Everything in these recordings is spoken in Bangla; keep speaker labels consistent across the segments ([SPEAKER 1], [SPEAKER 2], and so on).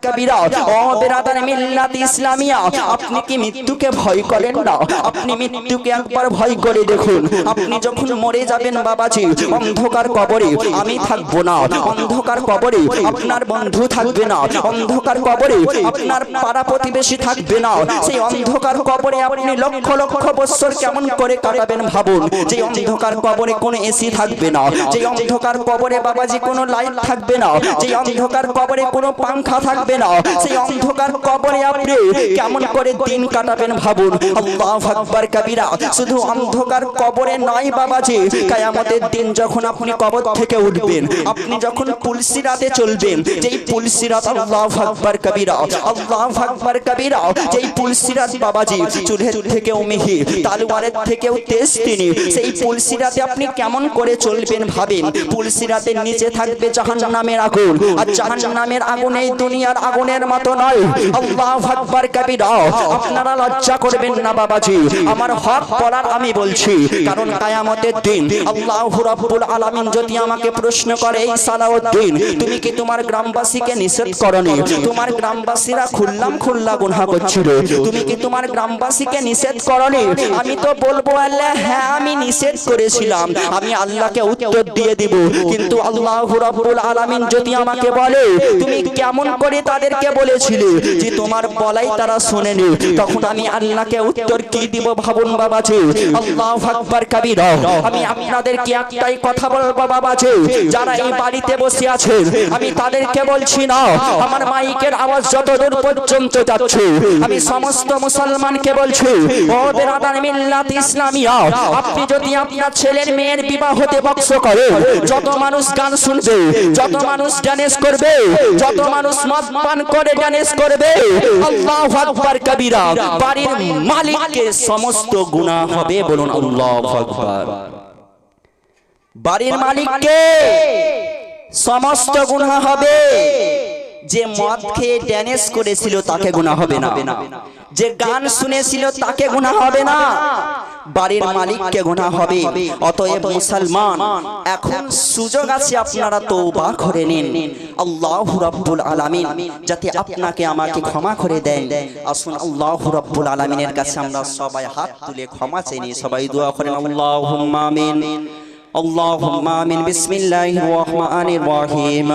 [SPEAKER 1] কবিরা ও বেরাদার মিল্লাত ইসলামিয়া, আপনি কি মৃত্যুকে ভয় করেন না? আপনি মৃত্যুকে একবার ভয় করে দেখুন। আপনি যখন মরে যাবেন বাবাজি, অন্ধকার কবরে আমি থাকবো না, অন্ধকার কবরে আপনার বন্ধু থাকবে না, অন্ধকার কবরে আপনার পাড়া প্রতিবেশী থাকবে না। সেই অন্ধকার কবরে আপনি লক্ষ লক্ষ বছর কেমন করে কাটাবেন ভাবুন। যে অন্ধকার কবরে কোনো এসি থাকবে না, যে অন্ধকার কবরে বাবাজি কোনো লাইট থাকবে না, যে অন্ধকার কবরে কোনো পাংখা থাকবে না, সেই অন্ধকার কবরে আপনি কেমন করে দিন কাটাবেন ভাবুন। আল্লাহু আকবার কবিরা। শুধু অন্ধকার কবরে নয় বাবাজি, কিয়ামতের দিন যখন আপনি কবর থেকে উঠবেন, আপনি যখন পুলসিরাতে চলবেন, যেই পুলসিরাত আল্লাহু আকবার কবিরা, আল্লাহু আকবার কবিরা, যেই পুলসিরাত বাবাজি চুলের থেকেও মিহি, তলোয়ারের থেকেও তেজ তিনি, সেই পুলসিরাতে আপনি কেমন করে চলবেন ভাবেন। পুলসিরাতের নিচে থাকবে জাহান্নামের আগুন, আর জাহান্নামের আগুন এই দুনিয়ার আগুনের মতো নয়। আল্লাহু আকবার কবিরা। আপনারা লজ্জা করবেন না বাবাজি, আমার হক বলার আমি বলছি, কারণ কিয়ামতের দিন আল্লাহু রাব্বুল আলামিন যদি আমাকে প্রশ্ন করে, এই সালাউদ্দিন তুমি কি তোমার গ্রামবাসীকে নিষেধ করনি? তোমার গ্রামবাসীরা খুল্লাম খুল্লা গুনাহ করছিল, তুমি কি তোমার গ্রামবাসীকে নিষেধ করনি? আমি তো বলবো আল্লাহ হ্যাঁ আমি নিষেধ করেছিলাম। আমি আল্লাহকে উত্তর দিয়ে দিব, কিন্তু আল্লাহু রাব্বুল আলামিন যদি আমাকে বলে তুমি কেমন করে তাদেরকে বলেছিলে যে তোমার বলাই তারা শোনেনি, তখন আমি আল্লাহকে উত্তর কি দিব ভাবুন বাবাজি। আল্লাহু আকবার কবিরা। আমি আপনাদেরকে একটাই কথা বলবো বাবাজি, যারা এই বাড়িতে বসে আছেন আমি তাদেরকে বলছি না, আমার মাইকের আওয়াজ যত দূর পর্যন্ত যাচ্ছে আমি সমস্ত মুসলমানকে বলছি, ও বেরাদার মিল্লাত ইসলামিয়া, আপনি যদি আপনার ছেলের মেয়ের বিবাহ হতে বক্স করে, যত মানুষ গান শুনবে, যত মানুষ ডান্স করবে, যত মানুষ মদ পান করে ডান্স করবে, আল্লাহু আকবার কবিরা, বাড়ির মালিককে সমস্ত গুনাহ হবে। বলুন আল্লাহু আকবার। বাড়ির মালিককে সমস্ত গুনাহ হবে। যে মদ খেয়ে ড্যান্স করেছিল তাকে গুনাহ হবে না, যে গান শুনেছিল তাকে গুনাহ হবে না, বাড়ির মালিককে গুনাহ হবে। অতএব মুসলমান, এখন সুযোগ আছে, আপনারা তওবা করে নিন। আল্লাহু রাব্বুল আলামিন যাতে আপনাকে আমাকে ক্ষমা করে দেন। আসুন আল্লাহু রাব্বুল আলামিনের কাছে আমরা সবাই হাত তুলে ক্ষমা চাই, সবাই দোয়া করেন আল্লাহুম্মা আমিন। اللهم آمين. بسم الله الرحمن الرحيم.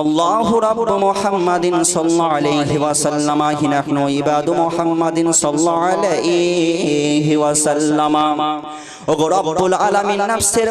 [SPEAKER 1] الله رب محمد صلى الله عليه وسلم. نحن عباد محمد صلى الله عليه وسلم. رب العالمين نفسر